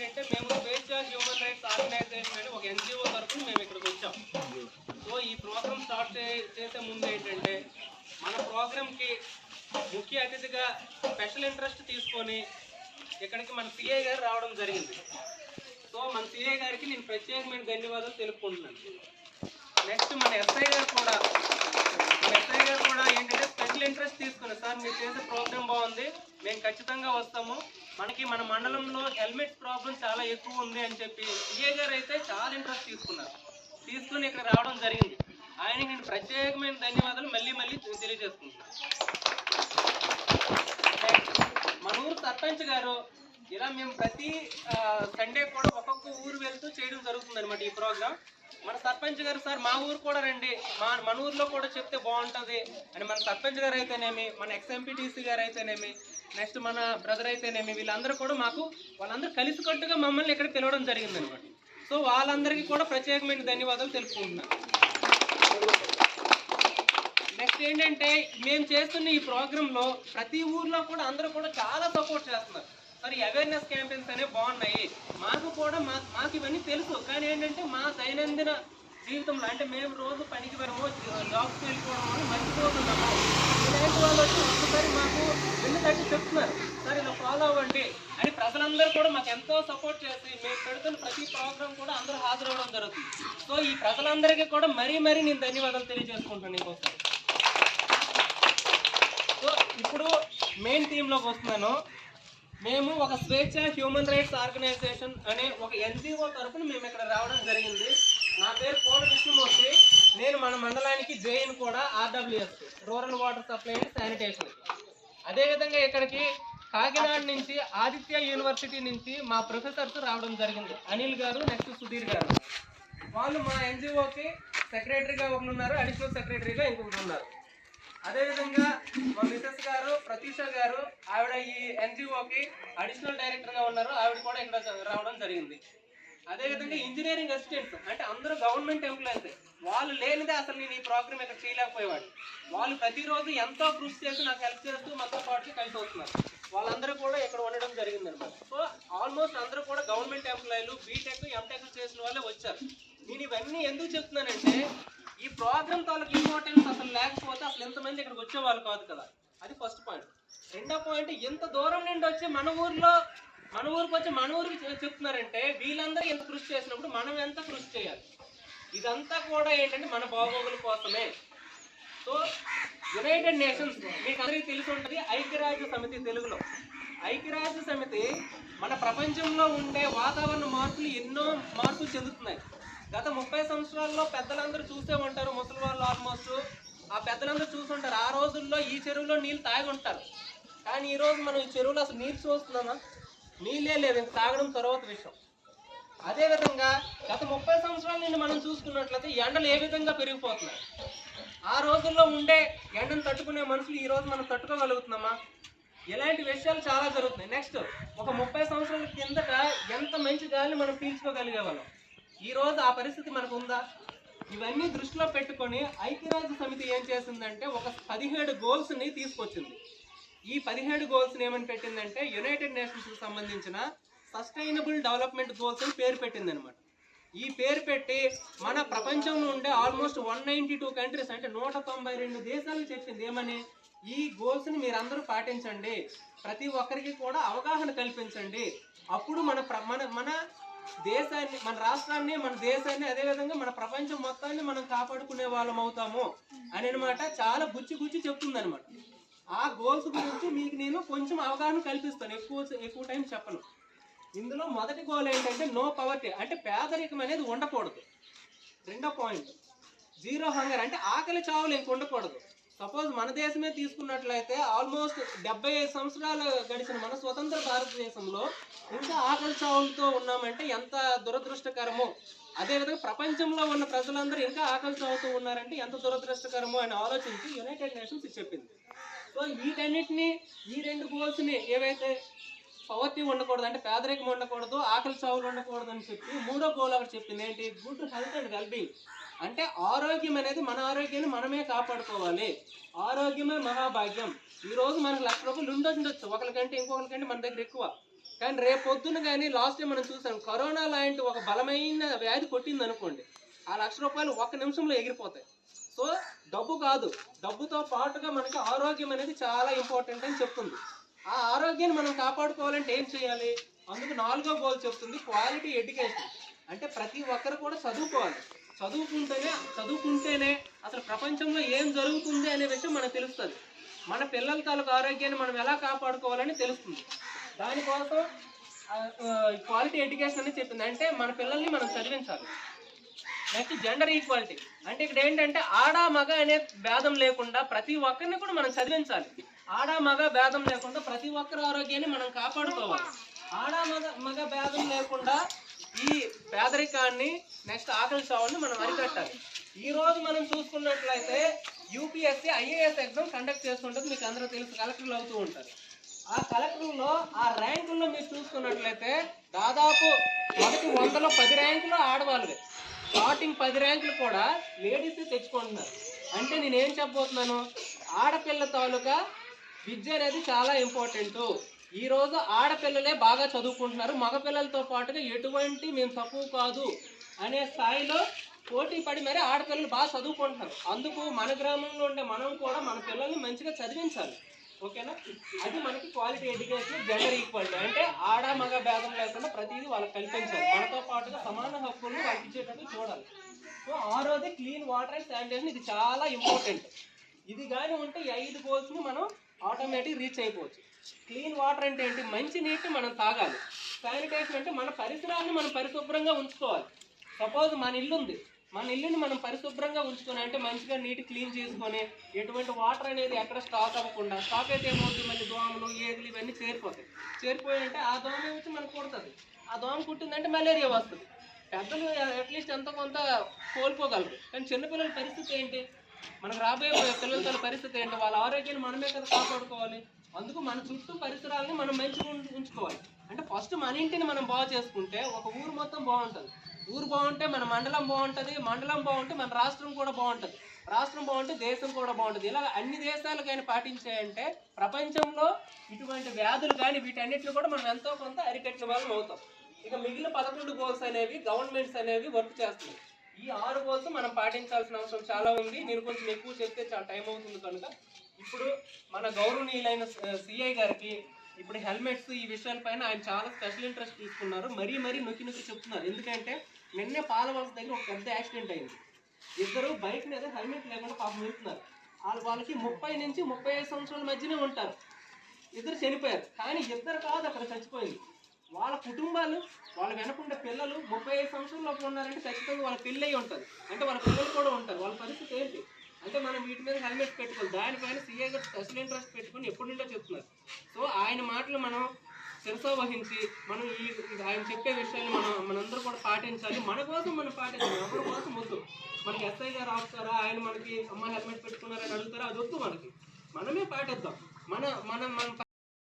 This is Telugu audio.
ఏంటంటే మేము స్వేచ్ఛ హ్యూమన్ రైట్స్ ఆర్గనైజేషన్ అని ఒక ఎన్జిఓ తరఫున మేము ఇక్కడికి వచ్చాం. సో ఈ ప్రోగ్రామ్ స్టార్ట్ చేసే ముందు ఏంటంటే మన ప్రోగ్రామ్కి ముఖ్య అతిథిగా స్పెషల్ ఇంట్రెస్ట్ తీసుకొని ఇక్కడికి మన సిఐ గారు రావడం జరిగింది. సో మన సిఐ గారికి నేను ప్రత్యేకమైన ధన్యవాదాలు తెలుపుకుంటున్నాను. నెక్స్ట్ మన ఎస్ఐ గారు కూడా ఏంటంటే స్పెషల్ ఇంట్రెస్ట్ తీసుకుని, సార్ మీరు చేసే ప్రోగ్రామ్ బాగుంది, మేము ఖచ్చితంగా వస్తాము, మనకి మన మండలంలో హెల్మెట్ ప్రాబ్లం చాలా ఎక్కువ ఉంది అని చెప్పి సిఏ గారు అయితే చాలా ఇంట్రెస్ట్ తీసుకుని ఇక్కడ రావడం జరిగింది. ఆయనకి నేను ప్రత్యేకమైన ధన్యవాదాలు మళ్ళీ తెలియజేసుకుంటున్నాను. మన ఊరు సర్పంచ్ గారు ఇలా మేము ప్రతి సండే కూడా ఒక్కొక్క ఊరు వెళ్తూ చేయడం జరుగుతుంది అనమాట ఈ ప్రోగ్రామ్. మన సర్పంచ్ గారు, సార్ మా ఊరు కూడా రండి, మన ఊర్లో కూడా చెప్తే బాగుంటుంది అని మన సర్పంచ్ గారు అయితేనేమి, మన ఎక్స్ఎంపీటీసీ గారు అయితేనేమి, నెక్స్ట్ మన బ్రదర్ అయితేనేమి, వీళ్ళందరూ కూడా వాళ్ళందరూ కలిసికట్టుగా మమ్మల్ని ఇక్కడ పిలవడం జరిగింది అనమాట. సో వాళ్ళందరికీ కూడా ప్రత్యేకమైన ధన్యవాదాలు తెలుపుకుంటున్నాను. నెక్స్ట్ ఏంటంటే మేము చేస్తున్న ఈ ప్రోగ్రాంలో ప్రతి ఊర్లో కూడా అందరూ కూడా చాలా సపోర్ట్ చేస్తున్నారు. మరి అవేర్నెస్ క్యాంపెయిన్స్ అనేవి బాగున్నాయి, మాకు ఇవన్నీ తెలుసు, కానీ ఏంటంటే మా దైనందిన జీవితంలో అంటే మేము రోజు పనికి వెళ్ళము, జాబ్స్కి వెళ్ళిపోవడం వల్ల మర్చిపోతున్నాము. ఇలాంటి వాళ్ళు వచ్చి ఒక్కసారి మాకు వెళ్ళి తట్టి చెప్తున్నారు, సార్ ఇలా ఫాలో అవ్వండి అని. ప్రజలందరూ కూడా మాకు ఎంతో సపోర్ట్ చేసి మేము పెడుతున్న ప్రతి ప్రోగ్రాం కూడా అందరూ హాజరవడం జరుగుతుంది. సో ఈ ప్రజలందరికీ కూడా మరీ నేను ధన్యవాదాలు తెలియజేసుకుంటాను ఇంకోసారి. సో ఇప్పుడు మెయిన్ థీమ్లోకి వస్తున్నాను. మేము ఒక స్వేచ్ఛ హ్యూమన్ రైట్స్ ఆర్గనైజేషన్ అనే ఒక ఎన్జిఓ తరఫున మేము ఇక్కడ రావడం జరిగింది. నా పేరు కోన విష్ణుమూర్తి. నేను మన మండలానికి జైన్ కూడా RWS, rural water supply and sanitation. అదేవిధంగా ఇక్కడికి కాకినాడ నుంచి ఆదిత్య యూనివర్సిటీ నుంచి మా ప్రొఫెసర్స్ రావడం జరిగింది, అనిల్ గారు, నెక్స్ట్ సుధీర్ గారు. వాళ్ళు మా ఎన్జిఓకి సెక్రటరీగా ఒకరు ఉన్నారు, అడిషనల్ సెక్రటరీగా ఇంకొకరు ఉన్నారు. అదేవిధంగా మా మిసెస్ గారు ప్రతీష గారు, ఆవిడ ఈ ఎన్జిఓకి అడిషనల్ డైరెక్టర్గా ఉన్నారు, ఆవిడ కూడా ఇక్కడ రావడం జరిగింది. అదేవిధంగా ఇంజనీరింగ్ అసిస్టెంట్స్ అంటే అందరూ గవర్నమెంట్ ఎంప్లాయీస్, వాళ్ళు లేనిదే అసలు నేను ఈ ప్రోగ్రామ్ ఇక్కడ చేయలేకపోయేవాడు. వాళ్ళు ప్రతిరోజు ఎంతో కృషి చేసి నాకు హెల్ప్ చేస్తూ మనతో పాటు కలిసి వస్తున్నారు. వాళ్ళందరూ కూడా ఇక్కడ ఉండడం జరిగింది అనమాట. సో ఆల్మోస్ట్ అందరూ కూడా గవర్నమెంట్ ఎంప్లాయీలు, బీటెక్, ఎంటెక్ చేసిన వాళ్ళే వచ్చారు. నేను ఇవన్నీ ఎందుకు చెప్తున్నానంటే ఈ ప్రోగ్రామ్ తాలూకు ఇంపార్టెన్స్ అసలు లేకపోతే అసలు ఎంతమంది ఇక్కడికి వచ్చేవాళ్ళు కాదు కదా, అది ఫస్ట్ పాయింట్. రెండో పాయింట్, ఎంత దూరం నుండి వచ్చి మన ఊరికి చెప్తున్నారంటే వీళ్ళందరూ ఎంత కృషి చేసినప్పుడు మనం ఎంత కృషి చేయాలి. ఇదంతా కూడా ఏంటంటే మన బాగోగుల కోసమే. సో యునైటెడ్ నేషన్స్ మీకు అందరికీ తెలిసి ఉంటుంది, ఐక్యరాజ్య సమితి, తెలుగులో ఐక్యరాజ్య సమితి మన ప్రపంచంలో ఉండే వాతావరణ మార్పులు ఎన్నో మార్పులు చెందుతున్నాయి. గత 30 సంవత్సరాల్లో పెద్దలందరూ చూసే ఉంటారు, ముసలి వాళ్ళు ఆల్మోస్ట్ ఆ పెద్దలందరూ చూసుంటారు. ఆ రోజుల్లో ఈ చెరువులో నీళ్ళు తాగి ఉంటారు, కానీ ఈరోజు మనం ఈ చెరువులో అసలు నీరు చూస్తున్నామా? నీళ్ళే లేదు, ఇంక తాగడం తర్వాత విషయం. అదేవిధంగా గత 30 సంవత్సరాల నుండి మనం చూసుకున్నట్లయితే ఎండలు ఏ విధంగా పెరిగిపోతున్నాయి. ఆ రోజుల్లో ఉండే ఎండను తట్టుకునే మనుషులు ఈరోజు మనం తట్టుకోగలుగుతున్నామా? ఇలాంటి విషయాలు చాలా జరుగుతున్నాయి. నెక్స్ట్ ఒక 30 సంవత్సరాల కిందట ఎంత మంచి గాలిని మనం పీల్చుకోగలిగే వాళ్ళం, ఈరోజు ఆ పరిస్థితి మనకు ఉందా? ఇవన్నీ దృష్టిలో పెట్టుకొని ఐక్యరాజ్య సమితి ఏం చేసిందంటే ఒక 17 గోల్స్ని తీసుకొచ్చింది. ఈ 17 గోల్స్ని ఏమని పెట్టిందంటే యునైటెడ్ నేషన్స్కి సంబంధించిన సస్టైనబుల్ డెవలప్మెంట్ గోల్స్ అని పేరు పెట్టింది అనమాట. ఈ పేరు పెట్టి మన ప్రపంచంలో ఉండే ఆల్మోస్ట్ 192 కంట్రీస్ అంటే 192 దేశాలకు చెప్పింది ఏమని, ఈ గోల్స్ని మీరందరూ పాటించండి, ప్రతి ఒక్కరికి కూడా అవగాహన కల్పించండి, అప్పుడు మన దేశాన్ని, మన రాష్ట్రాన్ని, మన దేశాన్ని, అదేవిధంగా మన ప్రపంచం మొత్తాన్ని మనం కాపాడుకునే వాళ్ళం అవుతాము అని అనమాట. చాలా గుచ్చి చెప్తుంది అనమాట. ఆ గోల్స్ గురించి మీకు నేను కొంచెం అవగాహన కల్పిస్తాను, ఎక్కువ టైం చెప్పను. ఇందులో మొదటి గోల్ ఏంటంటే నో పవర్టీ అంటే పేదరికం అనేది ఉండకూడదు. రెండో పాయింట్ జీరో హంగర్ అంటే ఆకలి చావులు ఇంక ఉండకూడదు. సపోజ్ మన దేశమే తీసుకున్నట్లయితే ఆల్మోస్ట్ 75 సంవత్సరాలు గడిచిన మన స్వతంత్ర భారతదేశంలో ఇంకా ఆకలి చావులతో ఉన్నామంటే ఎంత దురదృష్టకరమో. అదేవిధంగా ప్రపంచంలో ఉన్న ప్రజలందరూ ఇంకా ఆకలి చావుతూ ఉన్నారంటే ఎంత దురదృష్టకరమో అని ఆలోచించి యునైటెడ్ నేషన్స్ చెప్పింది. సో వీటన్నిటిని, ఈ 2 గోల్స్ని ఏవైతే పవర్టీ ఉండకూడదు అంటే పేదరికం ఉండకూడదు, ఆకలి చావులు ఉండకూడదు అని చెప్పి మూడో గోల్ ఒకటి చెప్పింది ఏంటి, గుడ్ హెల్త్ అండ్ వెల్బీయింగ్ అంటే ఆరోగ్యం అనేది మన ఆరోగ్యాన్ని మనమే కాపాడుకోవాలి. ఆరోగ్యమే మహాభాగ్యం. ఈరోజు మనకు 1,00,000 రూపాయలు ఉండొచ్చు, ఒకరికంటే ఇంకొకరికంటే మన దగ్గర ఎక్కువ, కానీ రేపు పొద్దున కానీ లాస్ట్ టైం మనం చూసాం కరోనా లాంటి ఒక బలమైన వ్యాధి కొట్టింది అనుకోండి, ఆ ₹1,00,000 ఒక్క నిమిషంలో ఎగిరిపోతాయి. సో డబ్బు కాదు, డబ్బుతో పాటుగా మనకి ఆరోగ్యం అనేది చాలా ఇంపార్టెంట్ అని చెప్తుంది. ఆ ఆరోగ్యాన్ని మనం కాపాడుకోవాలంటే ఏం చేయాలి? అందుకు 4వ గోల్ చెప్తుంది క్వాలిటీ ఎడ్యుకేషన్. అంటే ప్రతి ఒక్కరు కూడా చదువుకోవాలి. చదువుకుంటేనే అసలు ప్రపంచంలో ఏం జరుగుతుంది అనే విషయం మనకు తెలుస్తుంది. మన పిల్లల తాలూకు ఆరోగ్యాన్ని మనం ఎలా కాపాడుకోవాలని తెలుస్తుంది. దానికోసం క్వాలిటీ ఎడ్యుకేషన్ అని చెప్పింది. అంటే మన పిల్లల్ని మనం చదివించాలి. Next gender equality. అంటే ఇక్కడ ఏంటంటే ఆడ మగ అనే భేదం లేకుండా ప్రతి ఒక్కరిని కూడా మనం చదివించాలి. ఆడ మగ భేదం లేకుండా ప్రతి ఒక్కరి ఆరోగ్యాన్ని మనం కాపాడుకోవాలి. ఆడ మగ భేదం లేకుండా ఈ పేదరికాన్ని, నెక్స్ట్ ఆకలి చావుని మనం అరికట్టాలి. ఈ రోజు మనం చూసుకున్నట్లయితే యూపీఎస్సీ ఐఏఎస్ ఎగ్జామ్ కండక్ట్ చేస్తుంటుంది. మీకు అందరూ తెలుసు, కలెక్టర్లు అవుతూ ఉంటారు. ఆ కలెక్టర్లో ఆ ర్యాంకుల్లో మీరు చూసుకున్నట్లయితే దాదాపు మొదటి 100లో 10 ర్యాంకులు ఆడవాళ్ళే. స్టార్టింగ్ 10 ర్యాంకులు కూడా లేడీస్ తెచ్చుకుంటున్నారు. అంటే నేనేం చెప్పబోతున్నాను, ఆడపిల్ల తాలూకా విద్య అనేది చాలా ఇంపార్టెంట్. ఈరోజు ఆడపిల్లలే బాగా చదువుకుంటున్నారు. మగపిల్లలతో పాటుగా ఎటువంటి మేము తక్కువ కాదు అనే స్థాయిలో పోటీ పడి మరి ఆడపిల్లలు బాగా చదువుకుంటున్నారు. అందుకు మన గ్రామంలో ఉండే మనం కూడా మన పిల్లల్ని మంచిగా చదివించాలి. ఓకేనా? అది మనకి క్వాలిటీ ఎడ్యుకేషన్, జెండర్ ఈక్వాలిటీ. అంటే ఆడ మగ భేదం లేకుండా ప్రతిదీ వాళ్ళకి కల్పించాలి. మనతో పాటుగా సమాన హక్కులను వాళ్ళకి ఇచ్చేటట్టు చూడాలి. సో ఆరోది క్లీన్ వాటర్ అండ్ శానిటేషన్. ఇది చాలా ఇంపార్టెంట్. ఇది కానీ ఉంటే ఈ 5 గోల్స్ని మనం ఆటోమేటిక్ రీచ్ అయిపోవచ్చు. క్లీన్ వాటర్ అంటే ఏంటి? మంచి నీటిని మనం తాగాలి. శానిటేషన్ అంటే మన పరిసరాలను మనం పరిశుభ్రంగా ఉంచుకోవాలి. సపోజ్ మన ఇల్లు ఉంది, మన ఇల్లుని మనం పరిశుభ్రంగా ఉంచుకొని, అంటే మంచిగా నీటి క్లీన్ చేసుకొని, ఎటువంటి వాటర్ అనేది ఎక్కడ స్టాక్ అవ్వకుండా. స్టాక్ అయితే ఏమవుతుంది, మళ్ళీ దోమలు, ఏగులు ఇవన్నీ చేరిపోయాయంటే ఆ దోమ వచ్చి మనకు కుడుతుంది. ఆ దోమ కుట్టిందంటే మలేరియా వస్తుంది. పెద్దలు అట్లీస్ట్ ఎంతో కొంత కోల్పోగలరు, కానీ చిన్నపిల్లల పరిస్థితి ఏంటి? మనకు రాబోయే పిల్లల పరిస్థితి ఏంటి? వాళ్ళ ఆరోగ్యాన్ని మనమే కదా కాపాడుకోవాలి. అందుకు మన చుట్టూ పరిసరాలని మనం మంచిగా ఉంచుకోవాలి. అంటే ఫస్ట్ మన ఇంటిని మనం బాగు చేసుకుంటే ఒక ఊరు మొత్తం బాగుంటుంది. ఊరు బాగుంటే మన మండలం బాగుంటుంది. మండలం బాగుంటే మన రాష్ట్రం కూడా బాగుంటుంది. రాష్ట్రం బాగుంటే దేశం కూడా బాగుంటుంది. ఇలా అన్ని దేశాలు కానీ పాటించాయంటే ప్రపంచంలో ఇటువంటి వ్యాధులు కానీ వీటన్నిటిని కూడా మనం ఎంతో కొంత అరికట్టిన వాళ్ళం అవుతాం. ఇక మిగిలిన 11 గోల్స్ అనేవి గవర్నమెంట్స్ అనేవి వర్క్ చేస్తున్నాయి. ఈ 6 గోల్స్ మనం పాటించాల్సిన అవసరం చాలా ఉంది. నేను కొంచెం ఎక్కువ చెప్తే చాలా టైం అవుతుంది కనుక ఇప్పుడు మన గౌరవనీయులైన సిఐ గారికి ఇప్పుడు హెల్మెట్స్ ఈ విషయాలపైన ఆయన చాలా స్పెషల్ ఇంట్రెస్ట్ తీసుకున్నారు. మరీ నొక్కి చెప్తున్నారు. ఎందుకంటే నిన్నే పాలవలస దగ్గర ఒక పెద్ద యాక్సిడెంట్ అయింది. ఇద్దరు బైక్ మీద హెల్మెట్ లేకుండా పాపం వెళ్తున్నారు. వాళ్ళకి 30 నుంచి 35 సంవత్సరాల మధ్యనే ఉంటారు. ఇద్దరు చనిపోయారు. కానీ ఇద్దరు కాదు అక్కడ చచ్చిపోయింది. వాళ్ళ కుటుంబాలు, వాళ్ళ వెనకుండే పిల్లలు 35 సంవత్సరాల లోపు ఉన్నారంటే ఖచ్చితంగా వాళ్ళ పెళ్ళి అయి ఉంటుంది. అంటే వాళ్ళ పిల్లలు కూడా ఉంటారు. వాళ్ళ పరిస్థితి ఏంటి అంటే మనం వీటి మీద హెల్మెట్ పెట్టుకోవాలి. దానిపైన సీఏ గారు స్పెషల్ ఇంట్రెస్ట్ పెట్టుకుని ఎప్పటి నుండో చెప్తున్నారు. సో ఆయన మాటలు మనం శిరస వహించి మనం ఆయన చెప్పే విషయాన్ని మనందరూ కూడా పాటించాలి. మన కోసం మనం పాటించాలి, ఎవరి కోసం వద్దు. మనకి ఎస్ఐ గారు ఆపుతారా, ఆయన మనకి అమ్మ హెల్మెట్ పెట్టుకున్నారని అడుగుతారా, అది వద్దు. మనమే పాటిద్దాం. మన